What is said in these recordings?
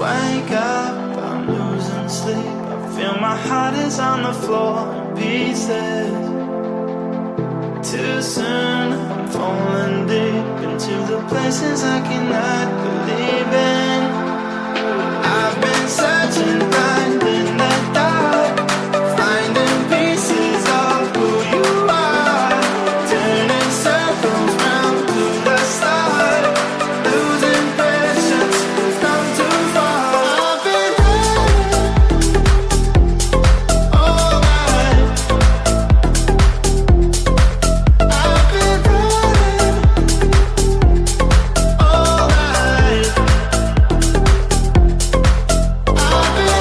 wake up, I'm losing sleep. I feel my heart is on the floor in pieces. Too soon, I'm falling deep into the places I cannot believe in. I've been searching, finding the dark, finding pieces of who you are, turning circles round to the start, losing patience, come too far. I've been running all night. I've been running all night. I've been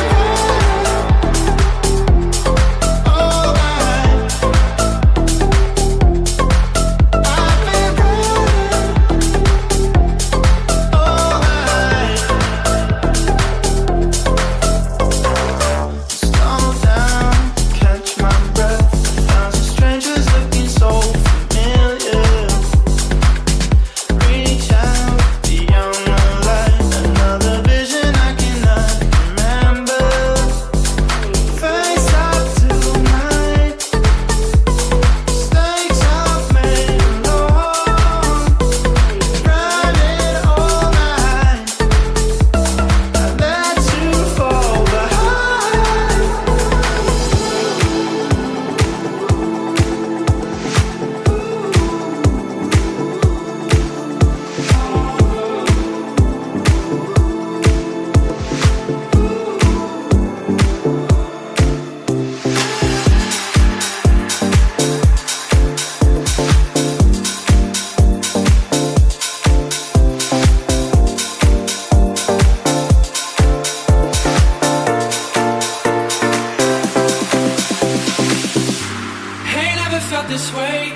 this way.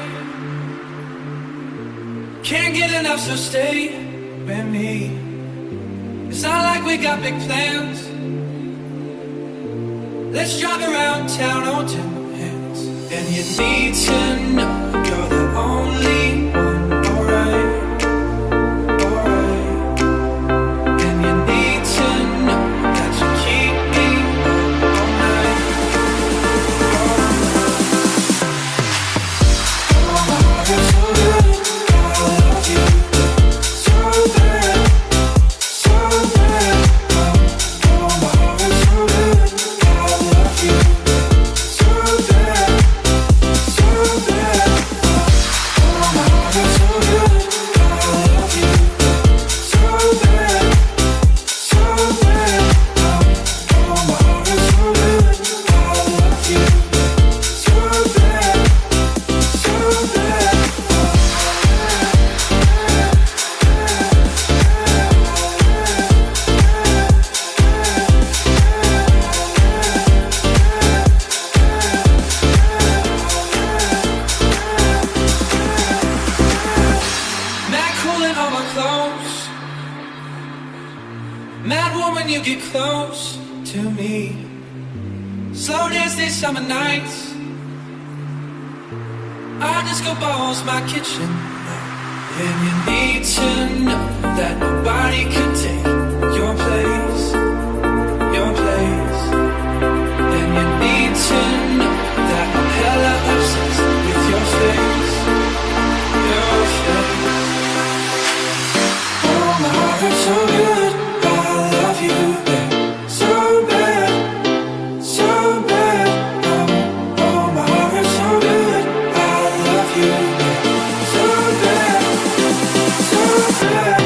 Can't get enough, so stay with me. It's not like we got big plans. Let's drive around town on two hands. And you need to know you're the only one, alright, alright. And you need to know that you keep me up all night, oh, my heart is so good, I love you so bad, so bad. Oh, my heart is so good, I love you so bad, so bad. Oh, my heart is so good, I love you so bad, so bad. Oh, my heart is so good, I love you so bad, so bad. Mad cooling on my clothes. Mad woman, you get close to me. Slow dance these summer nights. Our disco ball's my kitchen. And you need to know that nobody could take your place, your place. And you need to know that I'm hella obsessed with your face, your face. Oh, my heart is so good, I love you, babe, so bad, so bad. Oh, oh, my heart is so good, I love you, babe, so bad, so bad.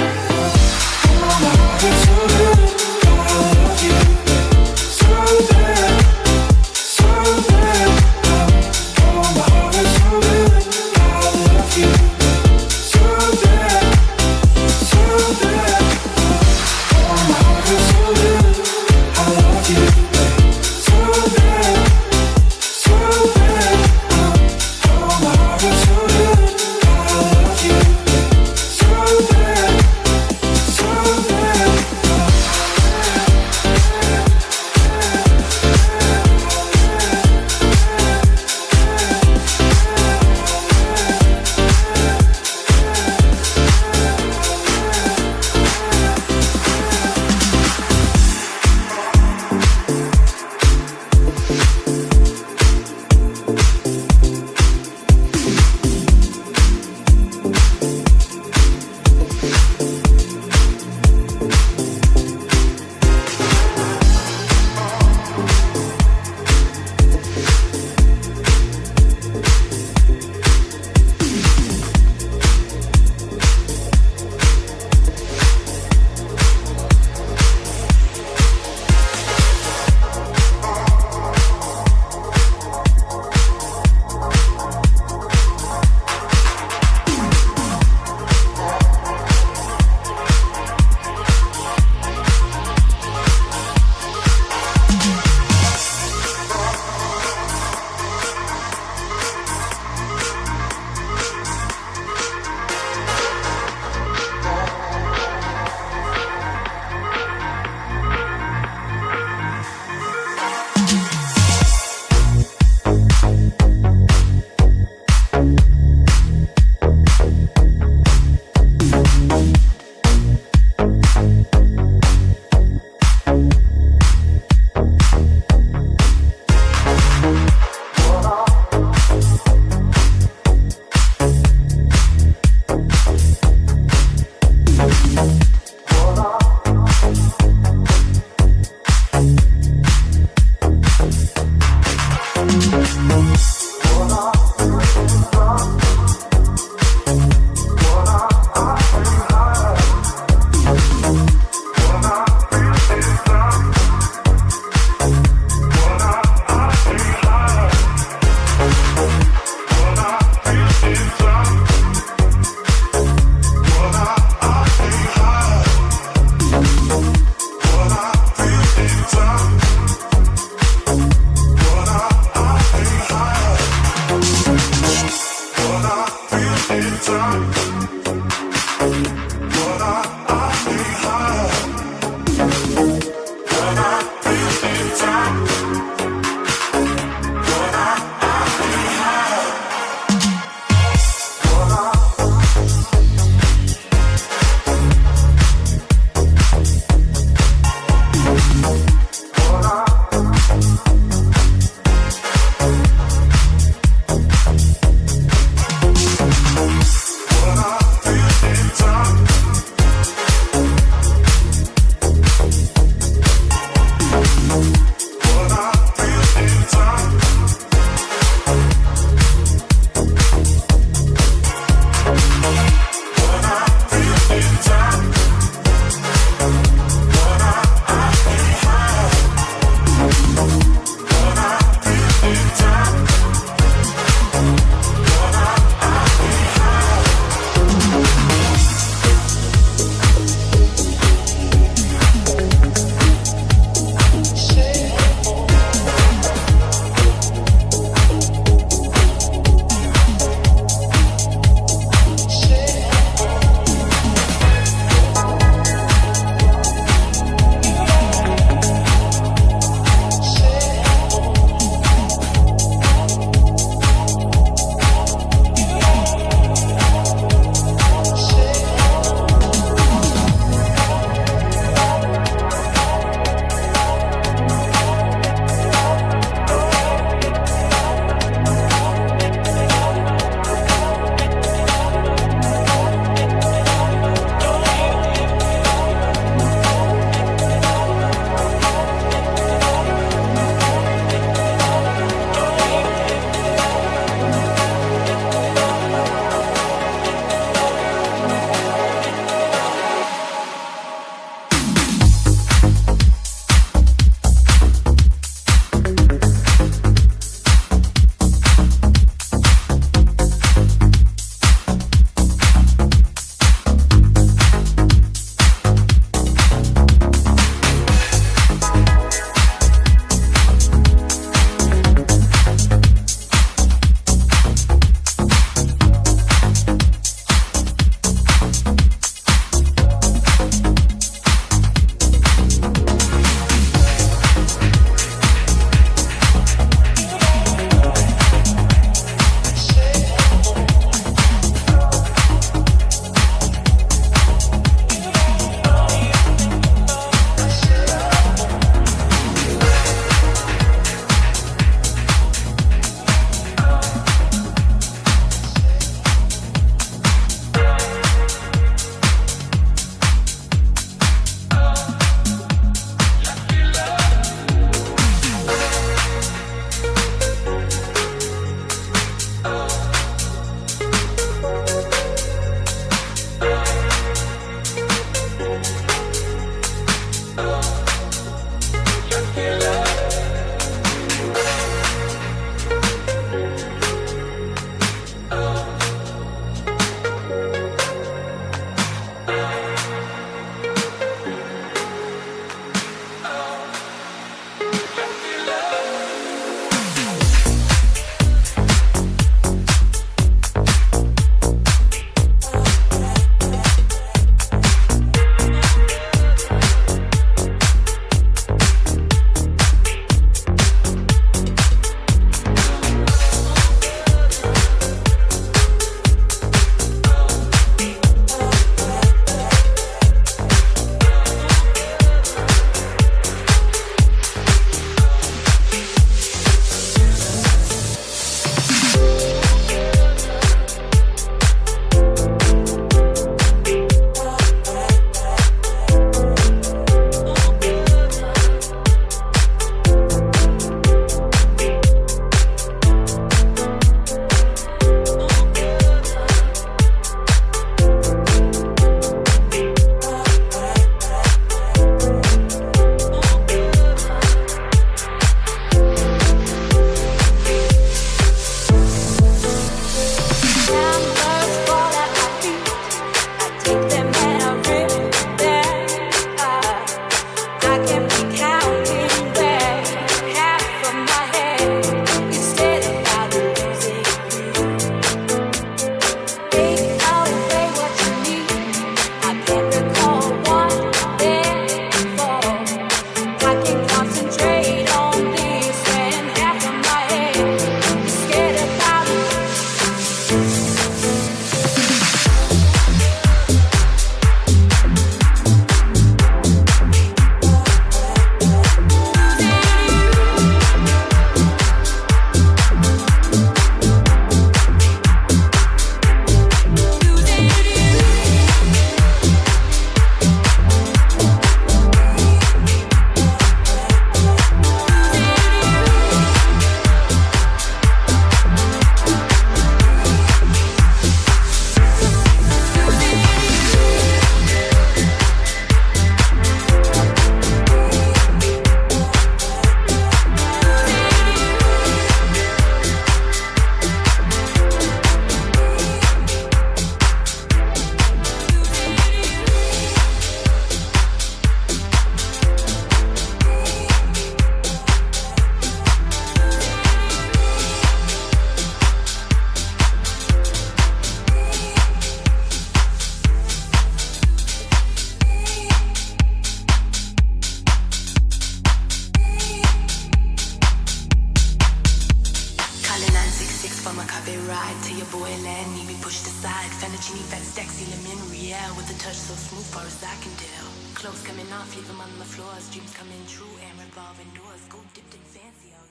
ride till your boy land need be pushed aside. Fettuccine fat stacks, seal him in real with a touch so smooth far as I can tell. Clothes coming off, leave him on the floors. Dreams coming true and revolving doors. Go dipped in fancy.